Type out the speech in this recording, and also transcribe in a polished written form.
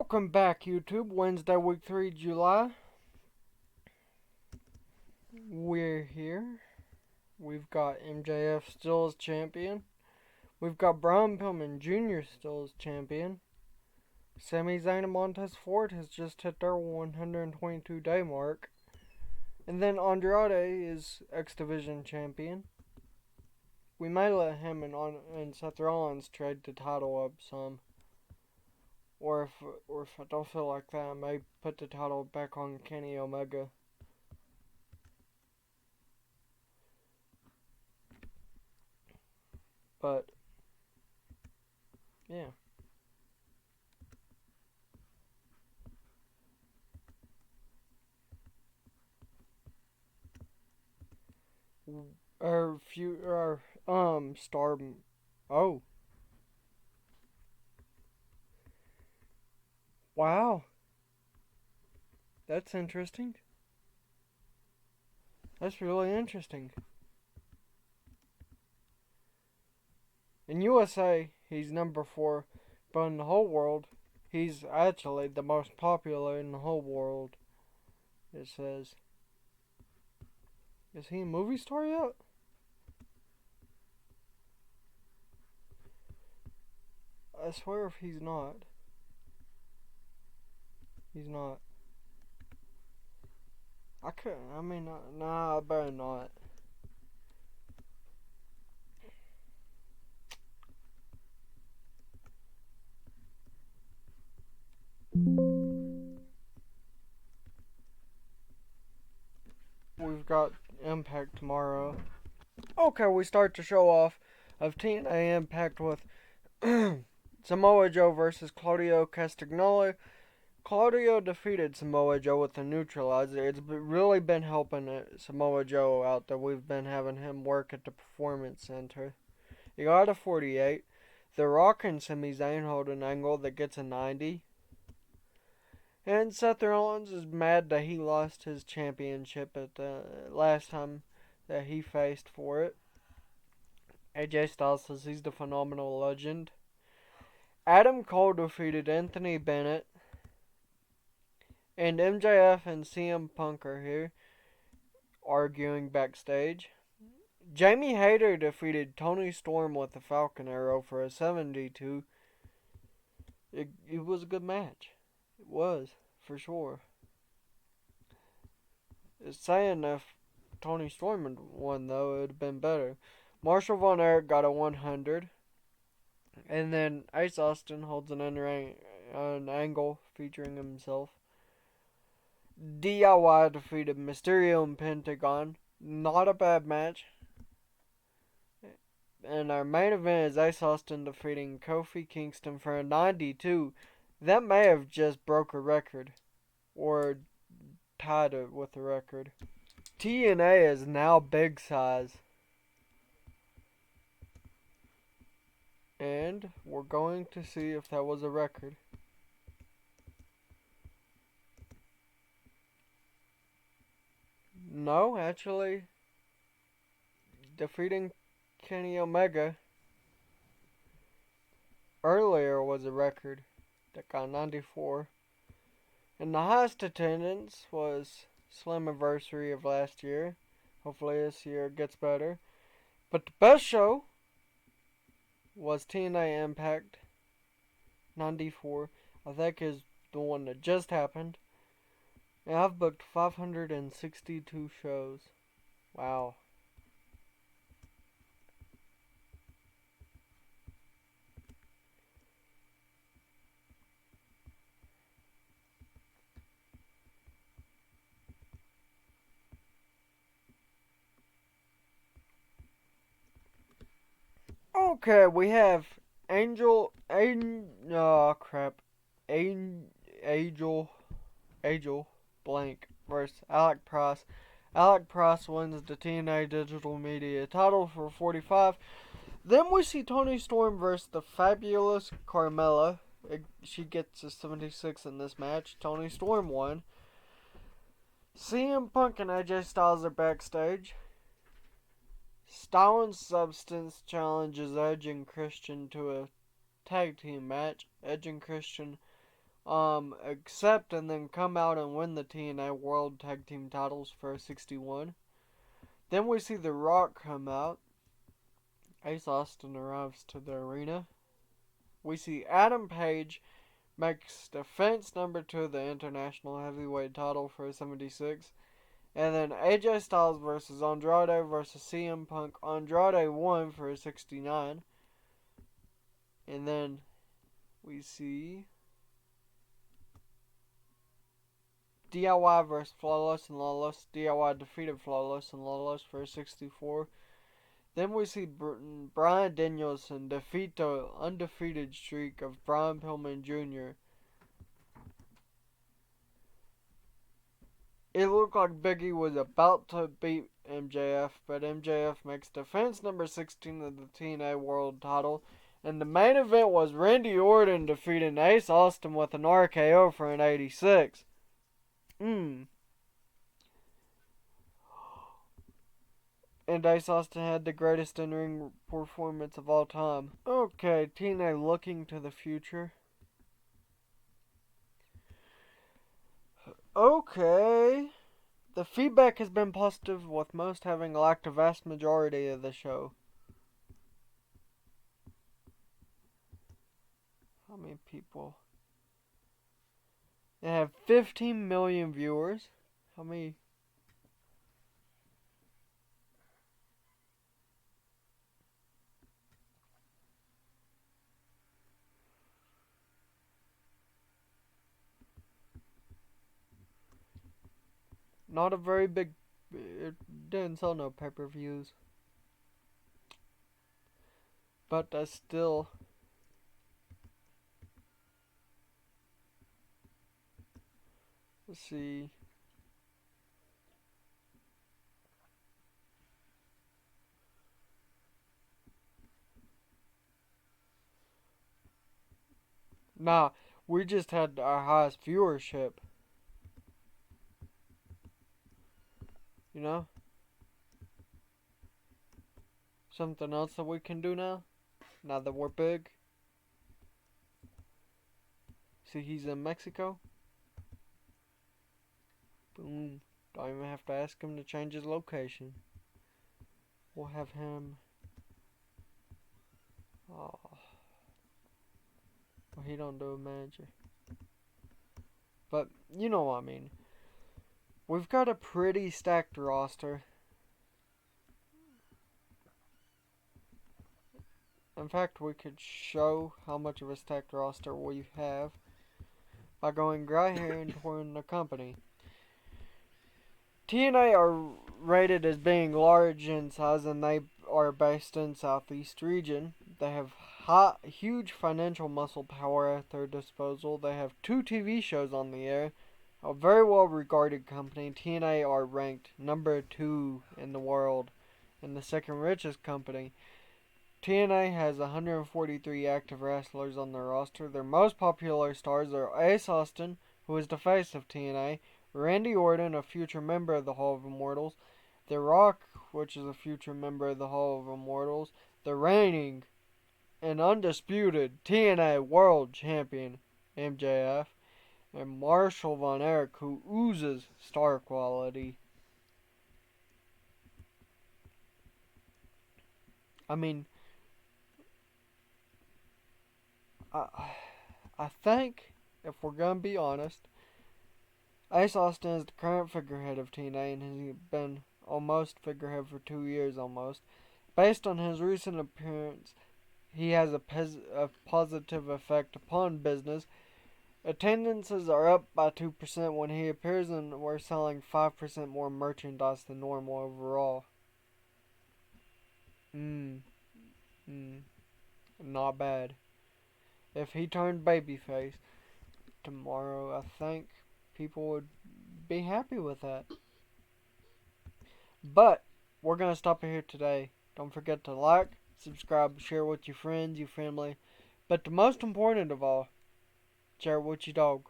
Welcome back, YouTube. Wednesday, week 3, July. We're here. We've got MJF still as champion. We've got Brian Pillman Jr. still as champion. Sami Zayn and Montez Ford has just hit their 122-day mark. And then Andrade is X Division champion. We may let him and Seth Rollins trade the title up some. Or if I don't feel like that, I may put the title back on Kenny Omega. But yeah. Star. Oh, wow. That's interesting. That's really interesting. In USA, he's number 4, but in the whole world, he's actually the most popular in the whole world. It says. Is he a movie star yet? I swear if he's not. He's not. Nah, I better not. We've got Impact tomorrow. Okay, we start the show off of TNA Impact with Samoa Joe versus Claudio Castagnoli. Claudio defeated Samoa Joe with a neutralizer. It's really been helping Samoa Joe out that we've been having him work at the Performance Center. He got a 48. The Rock and Sami Zayn hold an angle that gets a 90. And Seth Rollins is mad that he lost his championship at the last time that he faced for it. AJ Styles says he's the phenomenal legend. Adam Cole defeated Anthony Bennett. And MJF and CM Punk are here, arguing backstage. Jamie Hayter defeated Tony Storm with the Falcon Arrow for a 72. It was a good match. It was, for sure. It's saying if Tony Storm had won, though, it would have been better. Marshall Von Erich got a 100. And then Ace Austin holds an angle featuring himself. DIY defeated Mysterio and Pentagon. Not a bad match. And our main event is Ace Austin defeating Kofi Kingston for a 92. That may have just broke a record. Or tied it with a record. TNA is now big size. And we're going to see if that was a record. No, actually, defeating Kenny Omega earlier was a record that got 94. And the highest attendance was Slammiversary of last year. Hopefully this year it gets better. But the best show was TNA Impact 94. I think is the one that just happened. And I've booked 562 shows. Wow. Okay, we have Angel blank versus Alec Price. Alec Price wins the TNA Digital Media title for 45. Then we see Tony Storm versus the fabulous Carmella. She gets a 76 in this match. Tony Storm won. CM Punk and AJ Styles are backstage. Style and Substance challenges Edge and Christian to a tag team match. Edge and Christian accept and then come out and win the TNA World Tag Team titles for 61. Then we see The Rock come out. Ace Austin arrives to the arena. We see Adam Page makes defense number 2 of the International Heavyweight title for 76. And then AJ Styles versus Andrade versus CM Punk. Andrade won for 69. And then we see DIY versus Flawless and Lawless. DIY defeated Flawless and Lawless for 64. Then we see Bryan Danielson defeat the undefeated streak of Brian Pillman Jr. It looked like Biggie was about to beat MJF, but MJF makes defense number 16 of the TNA World title. And the main event was Randy Orton defeating Ace Austin with an RKO for an 86. And Ace Austin had the greatest in-ring performance of all time. Okay, TNA looking to the future. Okay. The feedback has been positive, with most having liked the vast majority of the show. How many people? They have 15 million viewers. How many? Not a very big. It didn't sell no pay-per-views. But that's still. Let's see. Nah, we just had our highest viewership. You know? Something else that we can do now that we're big. See, he's in Mexico. Boom. Don't even have to ask him to change his location. We'll have him. Oh. Well, he don't do a manager. But, you know what I mean. We've got a pretty stacked roster. In fact, we could show how much of a stacked roster we have by going right here and touring the company. TNA are rated as being large in size, and they are based in Southeast region. They have huge financial muscle power at their disposal. They have 2 TV shows on the air. A very well regarded company. TNA are ranked number 2 in the world and the second richest company. TNA has 143 active wrestlers on their roster. Their most popular stars are Ace Austin, who is the face of TNA, Randy Orton, a future member of the Hall of Immortals, The Rock, which is a future member of the Hall of Immortals, the reigning and undisputed TNA World Champion, MJF, and Marshall Von Erich, who oozes star quality. I mean, I think, if we're gonna be honest, Ace Austin is the current figurehead of TNA and has been almost figurehead for 2 years almost. Based on his recent appearance, he has a positive effect upon business. Attendances are up by 2% when he appears, and we're selling 5% more merchandise than normal overall. Not bad. If he turned babyface tomorrow, I think people would be happy with that. But we're going to stop it here today. Don't forget to like, subscribe, share with your friends, your family. But the most important of all, share it with your dog.